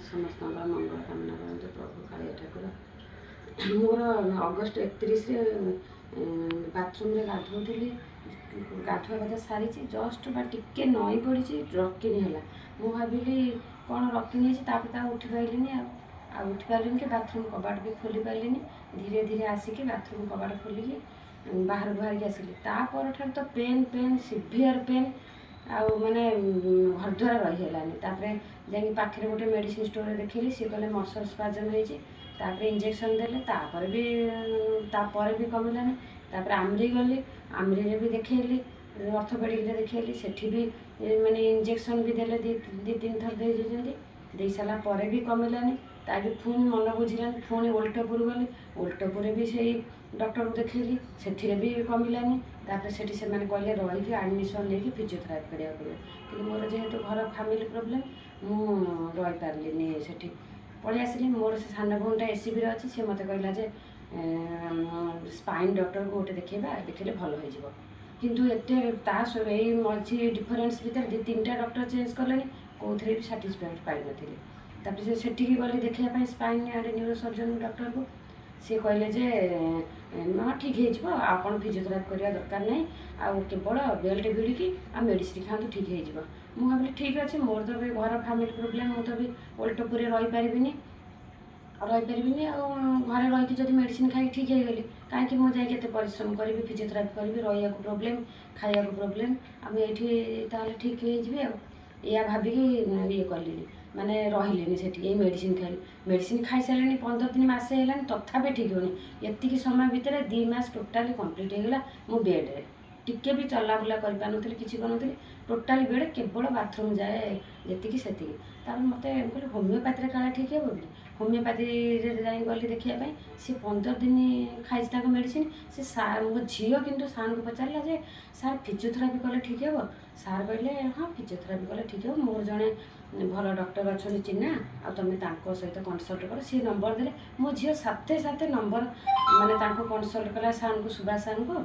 समस्त मंगल कामना करते प्रभु कालिया ठाकुर। मोर अगस्ट 31 बाथरूम रे गाधोली गाधुआ गाधा सारी जस्ट बा टिके नई पड़ी रक्किनी है मु भाविली कौन रक्किनी उठी पाइलिनी आ उठी पार्लिनी कि बाथरूम कबाट भी खोली पार्लिनी धीरे धीरे आसिक बाथरूम कबाट खोलिकी बाहर बाहर आसिली तापर तो पेन पेन सिवियर पेन आउ माने हरद्वारा रहीगलानी जाकि पाखे गोटे मेडिसिन स्टोर देखली सी कहले मसल स्पाजम होपर इंजेक्शन देले भी कमिलानी आमरी गली आमरी भी देखली ऑर्थोपेडिक रे देखली सेठी भी माने इंजेक्शन भी देले दी तीन थर दे सारा पर भी कमिलानी ताकि पुणी मन बुझिलानी पुणी ओल्टपुर गली ओल्टपुर भी से डॉक्टर को देखली से भी कमिलानी से कहले रही आडमिशन लेकिन फिजियोथेरापी करा पड़े कि मोर जेहेतु घर फैमिली प्रोब्लेम मु रही पार्लिनी से पलि आसली मोर से सान भौणटा एसीबी अच्छी सी मत कहला जे स्पाइन डॉक्टर को गोटे देखा देखले भल हो किंतु एते मझी डिफरेन्स भितर दी तीन टा डॉक्टर चेंज कले कौन भी साटिस्फाइड पाई नी से गली देखापी स्पाइन एंड न्यूरोसर्जन डॉक्टर को सी कहले जे हाँ ठीक हो आप फिजियोथेरापी करवा दरकार नहीं आउ केवल बेल्ट भिड़िकी आ मेडिसिन खातु ठीक हो भावी ठीक अच्छे मोर तो भी घर फैमिली प्रोब्लेम मुझे भी ओल्टपुर रहीपारिनी घरे रही जब मेडिसिन खाई ठीक हो गली कहीं मुझे परिश्रम करी फिजियोथेरापी करी रहा प्रोब्लेम खाया प्रोब्लेम आम ये ठीक हो भाविकी ये कली माने रही से मेडिसिन खाई मेडिसिन खाई सारे 15 दिन मसे है तथापि ठीक होनी ये समय भितर 2 मास टोटाली कंप्लीट होगा मो बेड्रे टिके भी चलाबुला करें किसी करूँ टोटाली बेड केवल बाथरूम जाए जी से मत कहते होमियोपैथी काला ठीक है बोली होमियोपैथी गली देखापी सी 15 दिन खाई मेडिसिन से सार मो झील कितु सार को पचारा जे सार फिजियोथेरापी कले ठीक है सार कहले हाँ फिजियोथेरापी कले ठीक है मोर जड़े भल डॉक्टर अच्छा चिन्हा आ तुम सहित कनसल्ट कर सी नंबर दे मो झील साथे साथे नंबर माने कनसल्ट कला सार को सुभाष सार को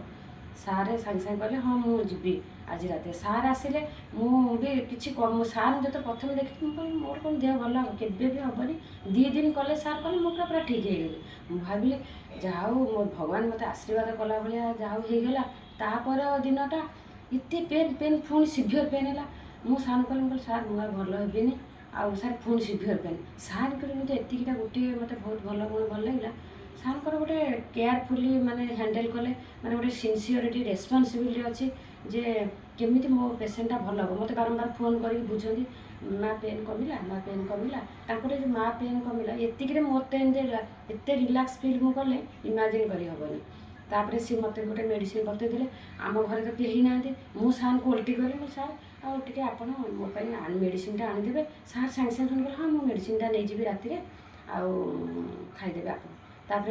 सारे सागे सागे कहले हाँ मुझी आज रात सार आसिले मुझे किसी सार जो प्रथम देखी मोर कौन देह भल हम के भी हेनी 2 दिन कले सार कले मुझे पूरा ठीक हो गली भाविली जाओ मो भगवान मत आशीर्वाद कला भाया जाओ होगला तापर दिनटा इतने पेन पेन पुणी सिवियर पेन है मुझे सार कहली सार मुझे भल हेनी आउ सार पुणी सिवियर पेन सार मुझे एतिकटा गोटे मत बहुत भल गुण भल लगे सार गोटे केयरफुली माने हैंडल कले माने गोटे सिनसीयरिटी रेस्पॉन्सिबिलिटी अच्छी जे केमिति मो पेसेंटा भल हम मत बारंबार फोन करके बुझती माँ पेन कमिला माँ पेन कमिला तांको जो माँ पेन कमिला एतिक मत एत रिलैक्स फील मुझे कले इमेजिन करहबनी तापर सी मत गोटे मेडिसिन बतईदे आम घर तो कहीं ना मु सार को उल्टी करी सार आगे आप मेडिसिन आनीदे सार सागे सागे सुन हाँ मुझे मेडिसिन नहीं राति खाईदे आप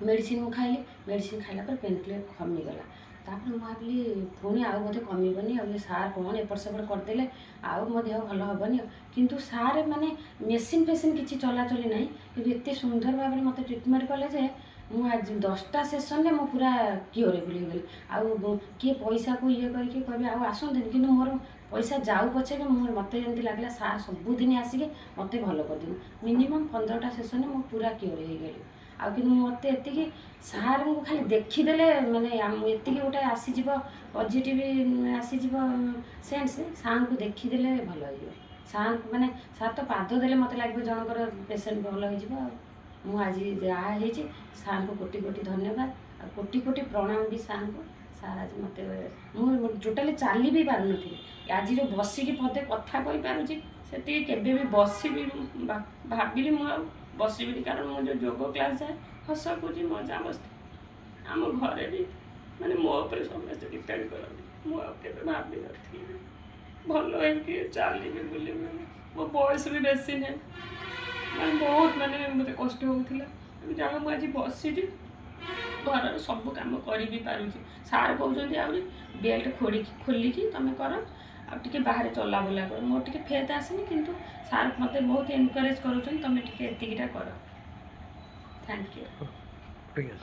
मेडिसिन खाइली मेडिसिन खाइला पर पेन क्लियर कमिगला तापर भाविली पुणी आउ मत कमिबनी आ सार कौन एपट सेपट करदे आउ मो देह भल हेनी किंतु सार माने मेसीन फेसीन किसी चलाचली ना कि एत सुंदर भाव में मत ट्रिटमेंट कले जे मुझे आज 10टा सेसन में पूरा क्योरेबल हो गली आउ किए पैसा को ये करके कहे आसते कि मोर पैसा जाऊ पचे मत जमी लगे सार सबुदिन आसिक मत भल कर मिनिमम 15टा सेसन में मुझे पूरा क्योर हो गली आउ कि मत एति सार को खाली देखीदे माने एति गोटे आसीज पॉजिटिव आसीज सेन्स सार को देखीदे भल हो सार माने सार तो पाद देले मत लगे जनकर पेसेंट भल हो मुझे जहाँ सार को कोटि कोटि धन्यवाद आ कोटि कोटि प्रणाम भी सार को सार आज मत मुझे टोटाली चली भी पार नी आज जो बसिकी पदे कथा कही पारुची से भी बस भी भाविली मुझे बसबी कारण मुझे जोग क्लास जाए हस खुशी मजा मस्ती आम घरे भी माने मो पर समस्त डिपेंड करती मुझे भावी नी भल चली बुले मो बयस भी बेसी नहीं मैंने बहुत माने मत कष्ट होता जहाँ मुझे बसी घर सब कम कर भी पारुची सार कहते आहरी बेल्ट खोलिकी तुम कर आगे बाहर चलाबुला कर मोर टे फेथ आसनी किंतु सार मत बहुत एनकरेज कर तुम टे कर थैंक यू।